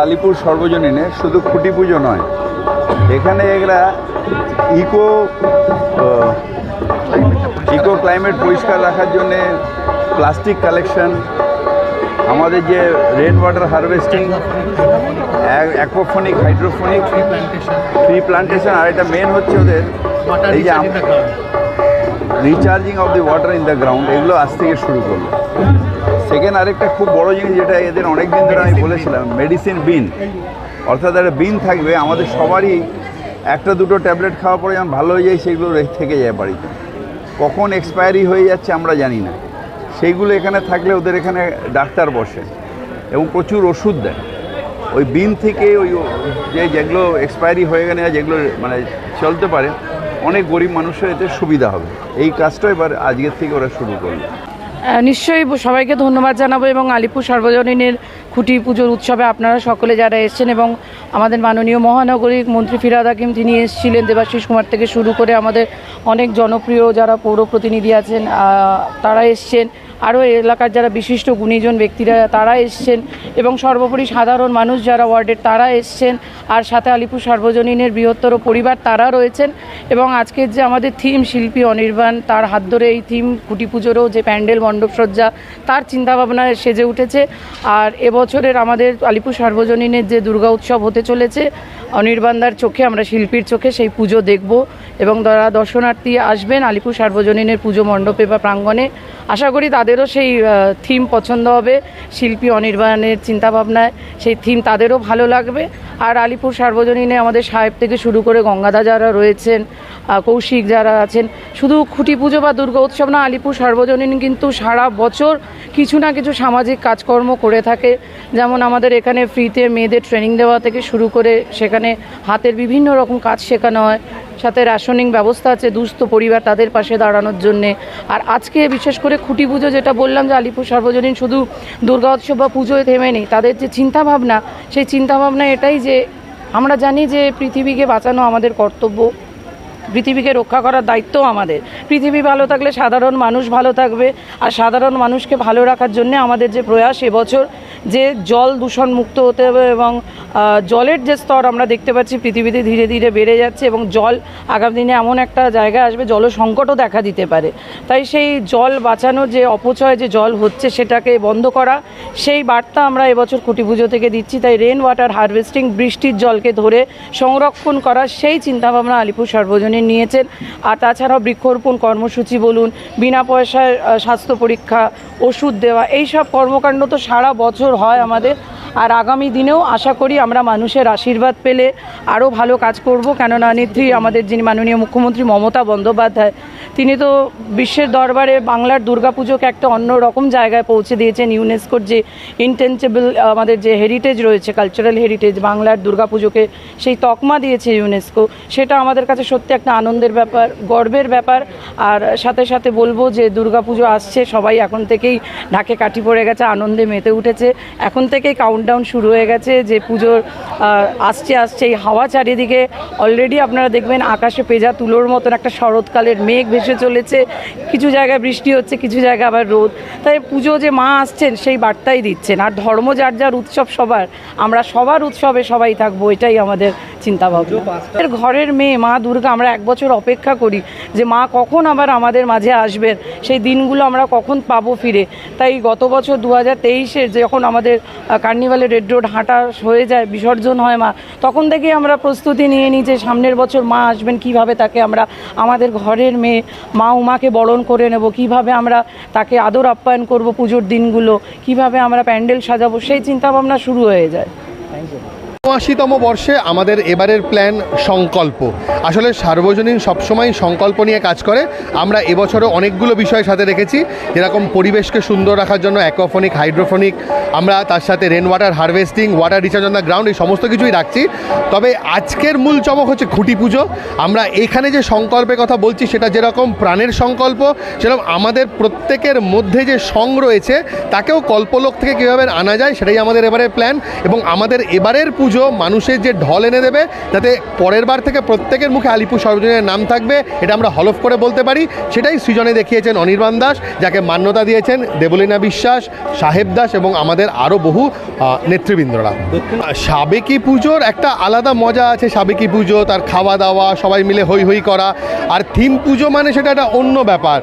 আলিপুর সর্বজনীনে শুধু খুঁটি পুজো নয়, এখানে এরা ইকো ক্লাইমেট পরিষ্কার রাখার জন্যে প্লাস্টিক কালেকশন, আমাদের যে rain water harvesting, aquaponic, hydroponic, tree plantation, আর এটা মেন হচ্ছে ওদের এই যে recharging of the water in the ground, এগুলো আজ থেকে শুরু করলো। সেকেন্ড আরেকটা খুব বড় জিনিস যেটা এদের অনেক দিন ধরে আমি বলেছিলাম, মেডিসিন বিন, অর্থাৎ একটা বিন থাকবে আমাদের সবারই, একটা দুটো ট্যাবলেট খাওয়ার পরে যখন ভালো হয়ে যায় সেগুলো থেকে যায় বাড়িতে, কখন এক্সপায়ারি হয়ে যাচ্ছে আমরা জানি না, সেইগুলো এখানে থাকলে ওদের এখানে ডাক্তার বসে এবং প্রচুর ওষুধ দেয় ওই বিন থেকে, ওই যেগুলো এক্সপায়ারি হয়ে গেলে যেগুলো মানে চলতে পারে, অনেক গরিব মানুষের এতে সুবিধা হবে। এই কাজটা এবার আজকের থেকে ওরা শুরু করলো। নিশ্চয়ই সবাইকে ধন্যবাদ জানাবো এবং আলিপুর সর্বজনীনের খুঁটি পুজোর উৎসবে আপনারা সকলে যারা এসেছেন এবং আমাদের মাননীয় মহানগরিক মন্ত্রী ফিরহাদ হাকিম তিনি এসেছিলেন, দেবাশিস কুমার থেকে শুরু করে আমাদের অনেক জনপ্রিয় যারা পৌর প্রতিনিধি আছেন তারা এসছেন, আরও এলাকার যারা বিশিষ্ট গুণীজন ব্যক্তিরা তারা এসছেন এবং সর্বোপরি সাধারণ মানুষ যারা ওয়ার্ডের তারা এসছেন, আর সাথে আলিপুর সর্বজনীনের বৃহত্তর পরিবার তারা রয়েছেন। এবং আজকের যে আমাদের থিম শিল্পী অনির্বাণ, তার হাত ধরে এই থিম খুঁটি পুজোরও যে প্যান্ডেল মণ্ডপসজ্জা তার চিন্তাভাবনায় সেজে উঠেছে। আর এবছরের আমাদের আলিপুর সর্বজনীনের যে দুর্গা উৎসব হতে চলেছে, অনির্বাণদার চোখে, আমরা শিল্পীর চোখে সেই পুজো দেখব এবং যারা দর্শনার্থী আসবেন আলিপুর সর্বজনীনের পুজো মণ্ডপে বা প্রাঙ্গণে, আশা করি তাদেরও সেই থিম পছন্দ হবে, শিল্পী অনির্বাণের চিন্তাভাবনায় সেই থিম তাদেরও ভালো লাগবে। আর আলিপুর সর্বজনীনে আমাদের সাহেব থেকে শুরু করে গঙ্গাদা যারা রয়েছেন, কৌশিক যারা আছেন, শুধু খুঁটি পুজো বা দুর্গা উৎসব না, আলিপুর সর্বজনীন কিন্তু সারা বছর কিছু না কিছু সামাজিক কাজকর্ম করে থাকে। যেমন আমাদের এখানে ফ্রিতে মেয়েদের ট্রেনিং দেওয়া থেকে শুরু করে সেখানে হাতের বিভিন্ন রকম কাজ শেখানো হয়, সাথে রেশনিং ব্যবস্থা আছে দুস্থ পরিবার তাদের পাশে দাঁড়ানোর জন্যে। আর আজকে বিশেষ করে খুঁটি পুজো যেটা বললাম যে আলিপুর সর্বজনীন শুধু দুর্গা উৎসব বা পুজোয় থেমে নেই, তাদের যে চিন্তাভাবনা, সেই চিন্তাভাবনা এটাই যে আমরা জানি যে পৃথিবীকে বাঁচানো আমাদের কর্তব্য, পৃথিবীকে রক্ষা করার দায়িত্ব আমাদের। পৃথিবী ভালো থাকলে সাধারণ মানুষ ভালো থাকবে, আর সাধারণ মানুষকে ভালো রাখার জন্য আমাদের যে প্রয়াস, এবছর যে জল দূষণ মুক্ত হতে হবে এবং জলের যে স্তর আমরা দেখতে পাচ্ছি পৃথিবীতে ধীরে ধীরে বেড়ে যাচ্ছে এবং জল আগামী দিনে এমন একটা জায়গায় আসবে জল সংকটও দেখা দিতে পারে। তাই সেই জল বাঁচানোর যে অপচয় যে জল হচ্ছে সেটাকে বন্ধ করা, সেই বার্তা আমরা এবছর খুঁটি পুজো থেকে দিচ্ছি। তাই রেন ওয়াটার হারভেস্টিং, বৃষ্টির জলকে ধরে সংরক্ষণ করা, সেই চিন্তাভাবনা আলিপুর সর্বজনীন নিয়েছেন। আর তাছাড়াও বৃক্ষরোপণ কর্মসূচি বলুন, বিনা পয়সায় স্বাস্থ্য পরীক্ষা, ওষুধ দেওয়া, এই সব কর্মকাণ্ড তো সারা বছর হয় আমাদের। আর আগামী দিনেও আশা করি আমরা মানুষের আশীর্বাদ পেলে আরও ভালো কাজ করব, কেননা নেত্রী আমাদের যিনি মাননীয় মুখ্যমন্ত্রী মমতা বন্দ্যোপাধ্যায়, তিনি তো বিশ্বের দরবারে বাংলার দুর্গাপুজোকে একটা অন্য রকম জায়গায় পৌঁছে দিয়েছেন। ইউনেস্কোর যে ইনটেঞ্জেবল আমাদের যে হেরিটেজ রয়েছে, কালচারাল হেরিটেজ, বাংলার দুর্গাপুজোকে সেই তকমা দিয়েছে ইউনেস্কো, সেটা আমাদের কাছে সত্যি একটা আনন্দের ব্যাপার, গর্বের ব্যাপার। আর সাথে সাথে বলবো যে দুর্গাপুজো আসছে, সবাই এখন থেকেই ঢাকে কাঠি পড়ে গেছে, আনন্দে মেতে উঠেছে, এখন থেকেই কাউন্টডাউন শুরু হয়ে গেছে যে পুজোর আসছে এই হাওয়া চারিদিকে অলরেডি আপনারা দেখবেন আকাশে পেঁজা তুলোর মতন একটা শরৎকালের মেঘ ভেসে চলেছে, কিছু জায়গায় বৃষ্টি হচ্ছে, কিছু জায়গায় আবার রোদ। তাই পুজো যে মা আসছেন সেই বার্তাই দিচ্ছেন। আর ধর্ম যার যার উৎসব সবার, আমরা সবার উৎসবে সবাই থাকবো, এটাই আমাদের চিন্তাভাবনা। ঘরের মেয়ে মা দুর্গা, আমরা এক বছর অপেক্ষা করি যে মা কখন আবার আমাদের মাঝে আসবেন, সেই দিনগুলো আমরা কখন পাবো ফিরে। তাই গত বছর 2023-এর যখন আমাদের কার্নিভালে রেড রোড হাঁটা হয়ে যায়, বিসর্জন হয় মা, তখন থেকেই আমরা প্রস্তুতি নিয়ে নিই যে সামনের বছর মা আসবেন, কিভাবে তাকে আমরা আমাদের ঘরের মেয়ে মা উমাকে বরণ করে নেব, কিভাবে আমরা তাকে আদর আপ্যায়ন করব পুজোর দিনগুলো, কিভাবে আমরা প্যান্ডেল সাজাবো, সেই চিন্তাভাবনা শুরু হয়ে যায়। 80তম বর্ষে আমাদের এবারের প্ল্যান সংকল্প। আসলে সার্বজনীন সবসময় সংকল্প নিয়ে কাজ করে। আমরা এবছরও অনেকগুলো বিষয় সাথে রেখেছি, যেরকম পরিবেশকে সুন্দর রাখার জন্য অ্যাকোফোনিক, হাইড্রোফোনিক, আমরা তার সাথে rain water harvesting, water recharge on the ground, এই সমস্ত কিছুই রাখছি। তবে আজকের মূল চমক হচ্ছে খুঁটি পুজো। আমরা এখানে যে সংকল্পের কথা বলছি সেটা যেরকম প্রাণের সংকল্প, সেরকম আমাদের প্রত্যেকের মধ্যে যে সং রয়েছে তাকেও কল্পলোক থেকে কীভাবে আনা যায় সেটাই আমাদের এবারের প্ল্যান। এবং আমাদের এবারের পুজো পুজো মানুষের যে ঢল এনে দেবে, যাতে পরের বার থেকে প্রত্যেকের মুখে আলিপুর সর্বজনীনের নাম থাকবে, এটা আমরা হলফ করে বলতে পারি। সেটাই সৃজনে দেখিয়েছেন অনির্বাণ দাস, যাকে মান্যতা দিয়েছেন দেবলীনা বিশ্বাস, সাহেব দাস এবং আমাদের আরও বহু নেতৃবৃন্দরা। সাবেকি পুজোর একটা আলাদা মজা আছে। সাবেকি পুজো, তার খাওয়া দাওয়া, সবাই মিলে হই হই করা। আর থিম পুজো মানে সেটা একটা অন্য ব্যাপার।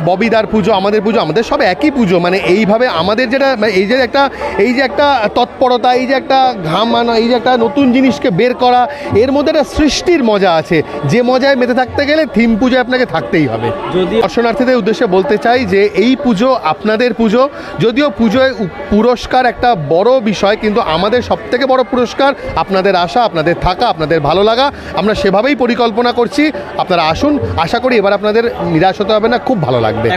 ববিদার পুজো, আমাদের পুজো, আমাদের সব একই পুজো। মানে এইভাবে আমাদের যেটা এই যে একটা তৎপরতা, এই যে একটা ঘাম আনা, এই যে একটা নতুন জিনিসকে বের করা, এর মধ্যে একটা সৃষ্টির মজা আছে, যে মজায় মেতে থাকতে গেলে থিম পুজো আপনাকে থাকতেই হবে। যদি দর্শনার্থীদের উদ্দেশ্যে বলতে চাই যে এই পুজো আপনাদের পুজো, যদিও পুজোয় পুরস্কার একটা বড় বিষয়, কিন্তু আমাদের সবথেকে বড় পুরস্কার আপনাদের আসা, আপনাদের থাকা, আপনাদের ভালো লাগা। আমরা সেভাবেই পরিকল্পনা করছি। আপনারা আসুন, আশা করি এবার আপনাদের নিরাশ হতে হবে না, খুব ভালো লাগবে।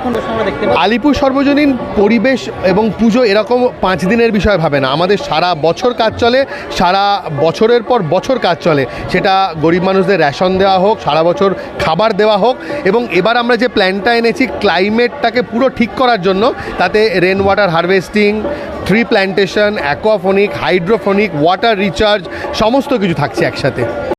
আলিপুর সর্বজনীন পরিবেশ এবং পুজো এরকম 5 দিনের বিষয় ভাবে না, আমাদের সারা বছর কাজ চলে, সারা বছরের পর বছর কাজ চলে। সেটা গরিব মানুষদের রেশন দেওয়া হোক, সারা বছর খাবার দেওয়া হোক, এবং এবার আমরা যে প্ল্যানটা এনেছি ক্লাইমেটটাকে পুরো ঠিক করার জন্য, তাতে rain water harvesting, tree plantation, aquaponic, hydroponic, water recharge, সমস্ত কিছু থাকছে একসাথে।